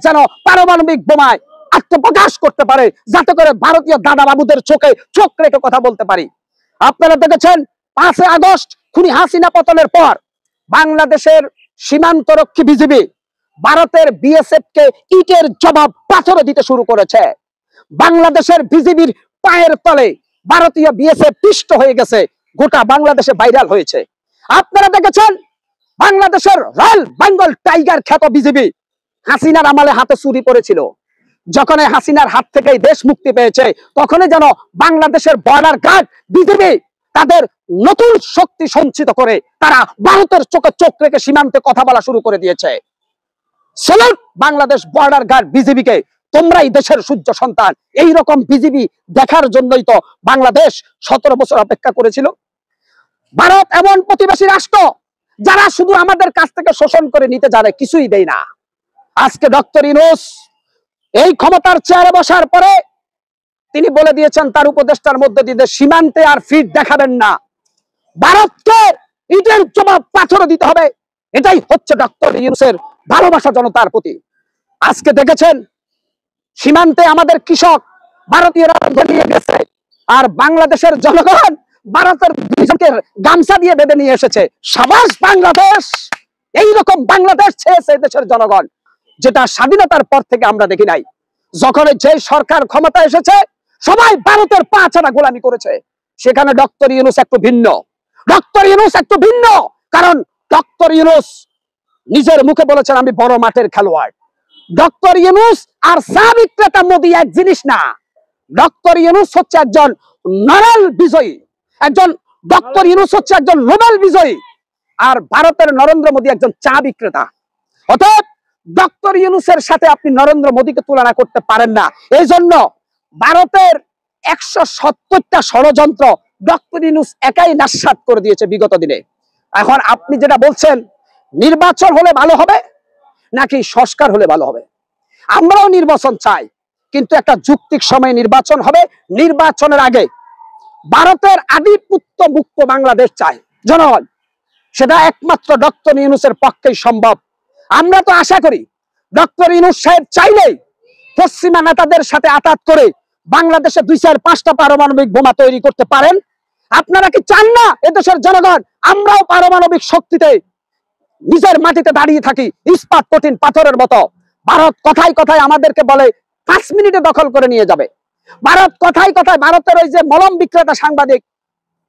যেন পারমাণবিক বোমায় আত্মপ্রকাশ করতে পারে, যাতে করে ভারতীয় দাদা বাবুদের চোখে চোখ রেখে কথা বলতে পারি। আপনারা দেখেছেন 5 আগস্ট খুনি হাসিনা পতনের পর বাংলাদেশের সীমান্তরক্ষী বিজিবি ভারতের বিএসএফ কে ইটের জবাব পাথরে দিতে শুরু করেছে। বাংলাদেশের বিজিবির পায়ের তলে ভারতীয় বিএসএফ পিষ্ট হয়ে গেছে, গোটা বাংলাদেশে ভাইরাল হয়েছে। আপনারা দেখেছেন বাংলাদেশের রয়্যাল বেঙ্গল টাইগার খ্যাত বিজিবি হাসিনার আমলে হাতে চুরি পড়েছিল। যখন হাসিনার হাত থেকে দেশ মুক্তি পেয়েছে, তখনই যেন বাংলাদেশের বর্ডার গার্ড বিজিবি তাদের নতুন শক্তি সঞ্চিত করে তারা ভারতের চোখে চোখ রেখে সীমান্তে কথা বলা শুরু করে দিয়েছে। সেলুট বাংলাদেশ বর্ডার গার্ড বিজিবিকে, তোমরাই দেশের সূর্য সন্তান। এই রকম বিজিবি দেখার জন্যই তো বাংলাদেশ 17 বছর অপেক্ষা করেছিল। ভারত এমন প্রতিবেশী রাষ্ট্র যারা শুধু আমাদের কাছ থেকে শোষণ করে নিতে জানে, কিছুই দেয় না। আজকে ডক্টর ইউনূস এই ক্ষমতার চেয়ারে বসার পরে তিনি বলে দিয়েছেন তার উপদেষ্টার মধ্যে দিয়ে সীমান্তে আর ফিট দেখাবেন না, ভারতকে ইটের জবাব পাথর দিতে হবে। এটাই হচ্ছে ডক্টর ইউনূসের ভালোবাসা জনতার প্রতি। আজকে দেখেছেন সীমান্তে আমাদের কৃষক ভারতীয়রা নিয়ে গেছে, আর বাংলাদেশের জনগণ ভারতের কৃষকের গামছা দিয়ে বেঁধে নিয়ে এসেছে। সাবাস বাংলাদেশ! এইরকম বাংলাদেশ চেয়েছে দেশের জনগণ, যেটা স্বাধীনতার পর থেকে আমরা দেখি নাই। যখন যে সরকার ক্ষমতা এসেছে সবাই ভারতের পা ছাড়া গোলামি করেছে। সেখানে ডক্টর ইউনূস একটু ভিন্ন। ডক্টর ইউনূস একটু ভিন্ন, কারণ ডক্টর ইউনূস নিজের মুখে বলেছেন আমি বড় মাঠের খেলোয়াড়। ডক্টর ইউনূস আর চা বিক্রেতা মোদি এক জিনিস না। ডক্টর ইউনূস হচ্ছে একজন নোবেল বিজয়ী, ডক্টর ইউনূস হচ্ছে একজন নোবেল বিজয়ী, আর ভারতের নরেন্দ্র মোদি একজন চা বিক্রেতা। অতএব ডক্টর ইউনূসের সাথে আপনি নরেন্দ্র মোদিকে তুলনা করতে পারেন না। এই জন্য ভারতের 170টা ষড়যন্ত্র ডক্টর ইউনূস একাই নাশাত করে দিয়েছে বিগত দিনে। এখন আপনি যেটা বলছেন নির্বাচন হলে ভালো হবে নাকি সংস্কার হলে ভালো হবে? আমরাও নির্বাচন চাই, কিন্তু একটা যুক্তিক সময়ে নির্বাচন হবে। নির্বাচনের আগে ভারতের আধিপত্য মুক্ত বাংলাদেশ চাই জনগণ। সেটা একমাত্র ডক্টর ইউনূসের পক্ষেই সম্ভব। আমরা তো আশা করি ডক্টর ইউনূস সাহেব চাইলেই পশ্চিমা নেতাদের সাথে আতাত করে বাংলাদেশে 2-4-5টা পারমাণবিক বোমা তৈরি করতে পারেন। আপনারা কি চান না এদেশের জনগণ আমরাও পারমাণবিক শক্তিতে নিজের মাটিতে দাঁড়িয়ে থাকি ইস্পাত কঠিন পাথরের মতো? ভারত কথায় কথায় আমাদেরকে বলে 5 মিনিটে দখল করে নিয়ে যাবে। ভারত কথায় কথায় ভারতের ওই যে মলম বিক্রেতা সাংবাদিক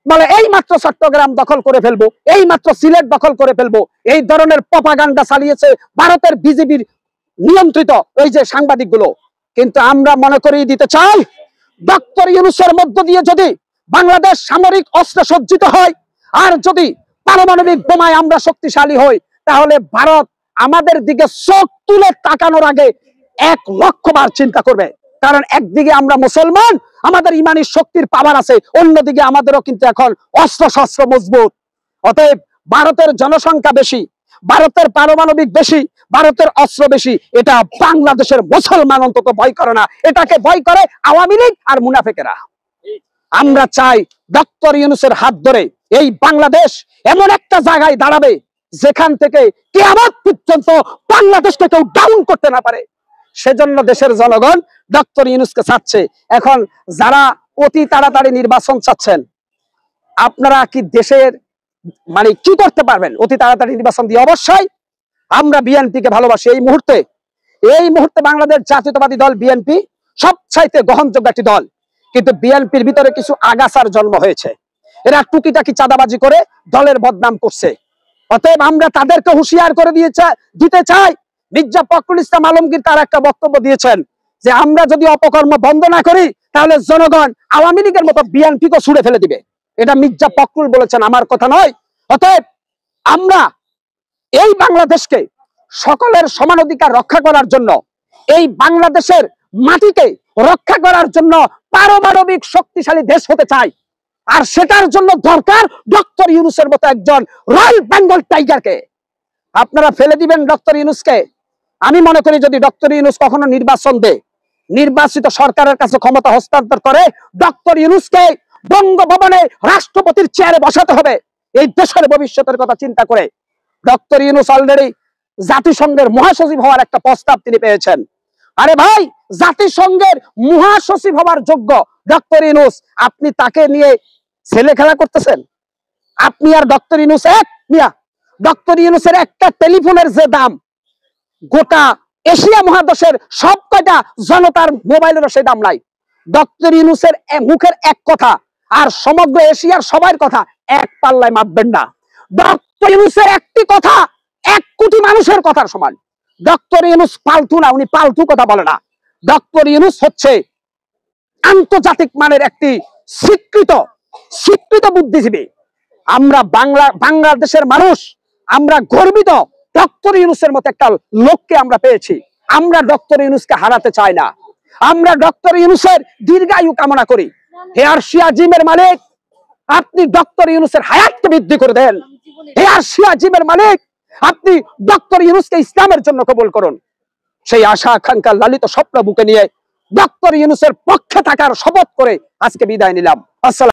বলে এই মাত্র চট্টগ্রাম দখল করে ফেলবো, এই মাত্র সিলেট দখল করে ফেলবো। এই ধরনের প্রপাগান্ডা চালিয়েছে ভারতের বিজেপির নিয়ন্ত্রিত ওই যে সাংবাদিকগুলো। কিন্তু আমরা মনে করিয়ে দিতে চাই ডক্টর ইউনূসের মধ্য দিয়ে যদি বাংলাদেশ সামরিক অস্ত্রে সজ্জিত হয় আর যদি পারমাণবিক বোমায় আমরা শক্তিশালী হই, তাহলে ভারত আমাদের দিকে চোখ তুলে তাকানোর আগে 1,00,000 বার চিন্তা করবে। কারণ একদিকে আমরা মুসলমান, আমাদের ইমানি শক্তির পাওয়ার আছে, অন্যদিকে আমাদেরও কিন্তু এখন অস্ত্র শস্ত্র মজবুত। অতএব ভারতের জনসংখ্যা বেশি, ভারতের পারমাণবিক বেশি, ভারতের অস্ত্র বেশি, এটা বাংলাদেশের মুসলমান অন্তত ভয় করে না, এটাকে ভয় করে আওয়ামী লীগ আর মুনাফিকেরা। আমরা চাই ডক্টর ইউনূসের হাত ধরে এই বাংলাদেশ এমন একটা জায়গায় দাঁড়াবে যেখান থেকে কিয়ামত পর্যন্ত বাংলাদেশকে কেউ ডাউন করতে না পারে। সেজন্য দেশের জনগণ ডক্টর ইউনূসকে চাচ্ছে। এখন যারা অতি তাড়াতাড়ি নির্বাচন চাচ্ছেন, আপনারা কি দেশের মানে কি করতে পারবেন অতি তাড়াতাড়ি নির্বাচন দিয়ে? অবশ্যই আমরা বিএনপিকে ভালোবাসি। এই মুহূর্তে বাংলাদেশ জাতীয়তাবাদী দল বিএনপি সবচাইতে গ্রহণযোগ্য একটি দল, কিন্তু বিএনপির ভিতরে কিছু আগাছার জন্ম হয়েছে। এরা টুকিটাকি চাঁদাবাজি করে দলের বদনাম করছে। অতএব আমরা তাদেরকে হুঁশিয়ার করে দিতে চাই। মির্জা ফখরুল ইসলাম আলমগীর তার একটা বক্তব্য দিয়েছেন যে আমরা যদি অপকর্ম বন্ধ না করি তাহলে জনগণ আওয়ামী লীগের মতো বিএনপিকে ছুড়ে ফেলে দিবে। এটা মির্জা ফখরুল বলেছেন, আমার কথা নয়। অতএব আমরা এই বাংলাদেশকে সকলের সমান অধিকার রক্ষা করার জন্য, এই বাংলাদেশের মাটিকে রক্ষা করার জন্য পারমাণবিক শক্তিশালী দেশ হতে চাই। আর সেটার জন্য দরকার ডক্টর ইউনূসের মতো একজন রয়্যাল বেঙ্গল টাইগারকে। আপনারা ফেলে দিবেন ডক্টর ইউনূসকে? আমি মনে করি যদি ডক্টর ইউনূস কখনো নির্বাচন দেয়, নির্বাচিত সরকারের কাছে ক্ষমতা হস্তান্তর করে, ডক্টর ইউনূসকে বঙ্গভবনে রাষ্ট্রপতির চেয়ারে বসাতে হবে এই দেশের ভবিষ্যতের কথা চিন্তা করে। ডক্টর ইউনূস অলরেডি জাতিসংঘের মহাসচিব হওয়ার একটা প্রস্তাব তিনি পেয়েছেন। আরে ভাই, জাতিসংঘের মহাসচিব হওয়ার যোগ্য ডক্টর ইউনূস, আপনি তাকে নিয়ে ছেলে খেলা করতেছেন? আপনি আর ডক্টর ইউনূস এক মিয়া। ডক্টর ইউনূসের একটা টেলিফোনের যে দাম গোটা এশিয়া মহাদেশের সব কয়টা জনতার মোবাইলেরও সেই দাম নাই। ডক্টর ইউনূসের মুখের এক কথা আর সমগ্র এশিয়ার সবার কথা এক পাল্লায় মাপবেন না। ডক্টর ইউনূসের একটি কথা 1 কোটি মানুষের কথার সমান। ডক্টর ইউনূস পালতু না, উনি পালতু কথা বলে না। ডক্টর ইউনূস হচ্ছে আন্তর্জাতিক মানের একটি স্বীকৃত বুদ্ধিজীবী। আমরা বাংলাদেশের মানুষ, আমরা গর্বিত ডক্টর ইউনূসের মতো একটা লোককে আমরা পেয়েছি। আমরা ডক্টর ইউনূসকে হারাতে চাই না। আমরা ডক্টর ইউনূসের দীর্ঘায়ু কামনা করি। হে আরশিয়া জিমের মালিক, আপনি ডক্টর ইউনূসের হায়াতকে বৃদ্ধি করে দেন। হে আরশিয়া জিমের মালিক, আপনি ডক্টর ইউনূসকে ইসলামের জন্য কবুল করুন। সেই আশা আকাঙ্ক্ষা লালিত স্বপ্ন বুকে নিয়ে ডক্টর ইউনূসের পক্ষে থাকার শপথ করে আজকে বিদায় নিলাম। আসসালাম।